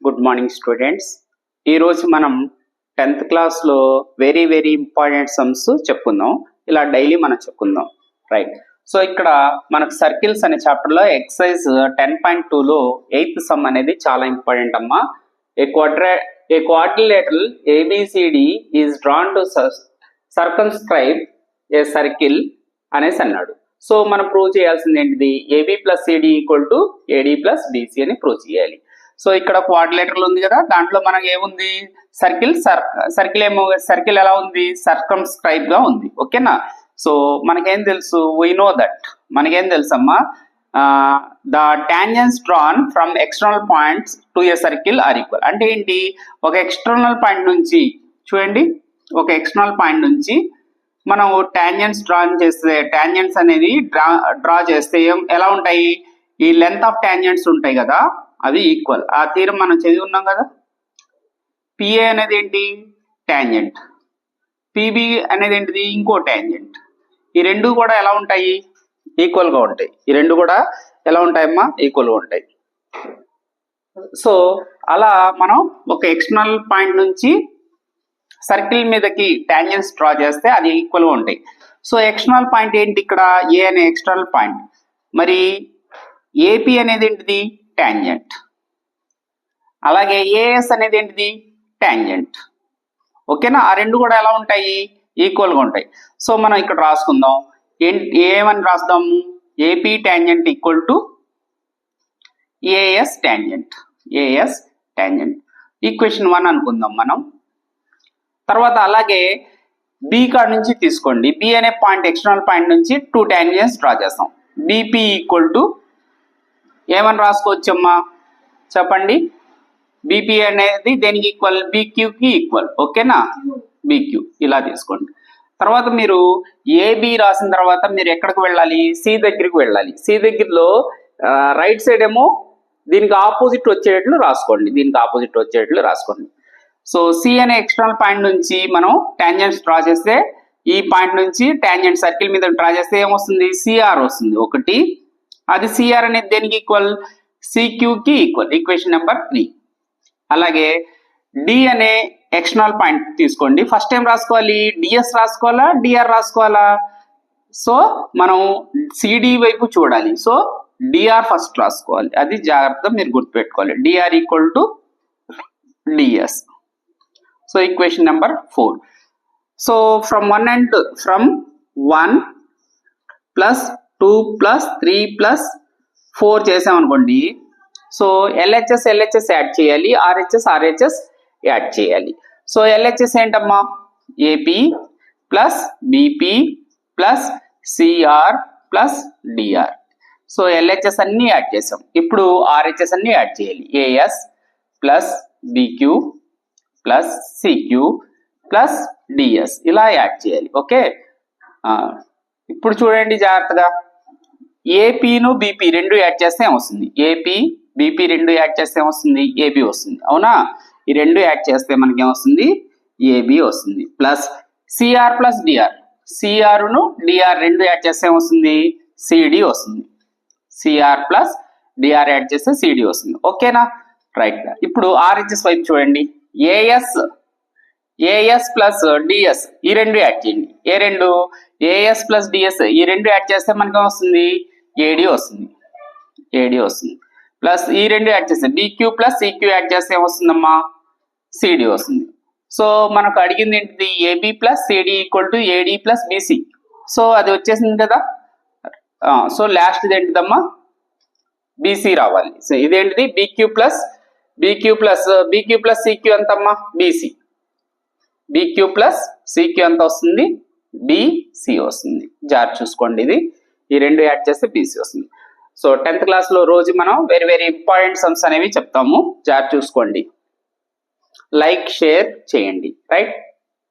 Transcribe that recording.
Good morning students. ఈరోజు మనం 10th క్లాస్లో వెరీ ఇంపార్టెంట్ సమ్స్ చెప్పుకుందాం. ఇలా డైలీ మనం చెప్పుకుందాం, రైట్? సో ఇక్కడ మనకు సర్కిల్స్ అనే చాప్టర్లో ఎక్సర్సైజ్ 10.2లో 8th సమ్ అనేది చాలా ఇంపార్టెంట్ అమ్మా. A quadrilateral ABCD is drawn to circumscribe a circle అనేసి అన్నాడు. సో మనం ప్రూవ్ చేయాల్సింది ఏంటిది? AB plus CD equal to AD plus BC అని ప్రూవ్ చేయాలి. సో ఇక్కడ క్వాడ్రిలేటరల్ ఉంది కదా, దాంట్లో మనకి ఏముంది? సర్కిల్ ఎలా ఉంది? సర్కంస్క్రైబ్ గా ఉంది, ఓకేనా? సో మనకేం తెలుసు? వీ నో దట్, మనకేం తెలుసమ్మా, the tangents drawn from external points to a circle are equal. అంటే ఏంటి? ఒక ఎక్స్టర్నల్ పాయింట్ నుంచి చూడండి, ఒక ఎక్స్టర్నల్ పాయింట్ నుంచి మనం టాంజెంట్స్ చేస్తే, టాంజెంట్స్ అనేది డ్రా చేస్తే ఎలా ఉంటాయి? ఈ లెంత్ ఆఫ్ టాంజెంట్స్ ఉంటాయి కదా, అవి ఈక్వల్. ఆ థీరం మనం చదివి ఉన్నాం కదా. పిఏ అనేది ఏంటి? టాంజెంట్. పిబి అనేది ఏంటిది? ఇంకో టాంజెంట్. ఈ రెండు కూడా ఎలా ఉంటాయి? ఈక్వల్ గా ఉంటాయి. ఈ రెండు కూడా ఎలా ఉంటాయమ్మా? ఈక్వల్ గా ఉంటాయి. సో అలా మనం ఒక ఎక్స్టర్నల్ పాయింట్ నుంచి సర్కిల్ మీదకి టాంజెంట్స్ డ్రా చేస్తే అది ఈక్వల్ గా ఉంటాయి. సో ఎక్స్టర్నల్ పాయింట్ ఏంటి? ఇక్కడ ఏ అనే ఎక్స్టర్నల్ పాయింట్. మరి ఏపీ అనేది ఏంటిది? టాంజెంట్. అలాగే ఏఎస్ అనేది ఏంటిది? టాంజెంట్. ఓకేనా? ఆ రెండు కూడా ఎలా ఉంటాయి? ఈక్వల్ గా ఉంటాయి. సో మనం ఇక్కడ రాసుకుందాం. ఏమని రాస్తాము? AP tangent equal to AS tangent. AS tangent equation 1 అనుకుందాం మనం. తర్వాత అలాగే బి కాడ నుంచి తీసుకోండి. బి అనే పాయింట్, ఎక్స్టర్నల్ పాయింట్ నుంచి 2 టాంజెంట్స్ డ్రా చేస్తాం. బీపీ ఈక్వల్ టు ఏమని రాసుకోవచ్చమ్మా చెప్పండి? బీపీ అనేది దేనికి ఈక్వల్? బీక్యూకి ఈక్వల్, ఓకేనా? బీక్యూ ఇలా తీసుకోండి. తర్వాత మీరు ఏబి రాసిన తర్వాత మీరు ఎక్కడికి వెళ్ళాలి? సి దగ్గరికి వెళ్ళాలి. సి దగ్గరలో రైట్ సైడ్ ఏమో దీనికి ఆపోజిట్ వచ్చేటట్లు రాసుకోండి. దీనికి ఆపోజిట్ వచ్చేటట్లు రాసుకోండి. సో సి అనే ఎక్స్టర్నల్ పాయింట్ నుంచి మనం టాంజెంట్స్ డ్రా చేస్తే, ఈ పాయింట్ నుంచి టాంజెంట్ సర్కిల్ మీద డ్రా చేస్తే ఏమొస్తుంది? సిఆర్ వస్తుంది ఒకటి. అది సిఆర్ అనేది దేనికి ఈక్వల్? సిక్యూకి ఈక్వల్. Equation number 3. అలాగే డి అనే ఎక్స్టర్నల్ పాయింట్ తీసుకోండి. ఫస్ట్ టైం రాసుకోవాలి, డిఎస్ రాసుకోవాలా, డిఆర్ రాసుకోవాలా? సో మనం సిడి వైపు చూడాలి. సో డిఆర్ ఫస్ట్ రాసుకోవాలి. అది జాగ్రత్తగా మీరు గుర్తుపెట్టుకోవాలి. DR equal to DS. So equation number 4. So from 1 plus 2 plus 3 plus 4 చేసామనుకోండి. సో ఎల్హెచ్ఎస్ యాడ్ చేయాలి, ఆర్హెచ్ఎస్ యాడ్ చేయాలి. సో ఎల్హెచ్ఎస్ ఏంటమ్మా? AP plus BP plus CR plus DR. So LHS అన్ని యాడ్ చేసాం. ఇప్పుడు ఆర్హెచ్ఎస్ అన్ని యాడ్ చేయాలి. AS plus BQ plus CQ plus DS ఇలా యాడ్ చేయాలి, ఓకే? ఇప్పుడు చూడండి జాగ్రత్తగా. ఏపీను బీపీ రెండు యాడ్ చేస్తే ఏమొస్తుంది? ఏపీ బీపీ రెండు యాడ్ చేస్తే ఏమొస్తుంది? ఏబి వస్తుంది, అవునా? ఈ రెండు యాడ్ చేస్తే మనకి ఏమొస్తుంది? ఏబి వస్తుంది. Plus CR plus DR. సిఆర్ను డిఆర్ రెండు యాడ్ చేస్తే ఏమొస్తుంది? సిడి వస్తుంది. సిఆర్ ప్లస్ డిఆర్ యాడ్ చేస్తే సిడి వస్తుంది, ఓకేనా? రైట్. ఇప్పుడు ఆర్హెచ్ఎస్ వైపు చూడండి. ఏఎస్ ప్లస్ డిఎస్ ఈ రెండు యాడ్ చేయండి. ఏ రెండు? ఏఎస్ ప్లస్ డిఎస్ ఈ రెండు యాడ్ చేస్తే మనకి వస్తుంది? ఏడి వస్తుంది. ఏడి వస్తుంది. ప్లస్ ఈ రెండు యాడ్ చేస్తే బీక్యూ ప్లస్ సిక్యూ యాడ్ చేస్తే ఏమొస్తుందమ్మా? సిడి వస్తుంది. సో మనకు అడిగింది ఏంటిది? AB plus CD equal to AD plus BC. So అది వచ్చేసింది కదా. సో లాస్ట్ ఇది ఏంటిదమ్మా? బీసీ రావాలి. సో ఇదేంటిది? బీక్యూ ప్లస్ సిక్యూ ఎంతమ్మా? బీసీ. బీక్యూ ప్లస్ సిక్యూ ఎంత వస్తుంది? బీసీ వస్తుంది. జాగ్రత్త చూసుకోండి. ఇది ఈ రెండు యాడ్ చేస్తే బీసీ వస్తుంది. సో 10th క్లాస్లో రోజు మనం వెరీ ఇంపార్టెంట్ సమ్స్ అనేవి చెప్తాము. జాగ్రత్త చూసుకోండి. లైక్, షేర్ చేయండి, రైట్?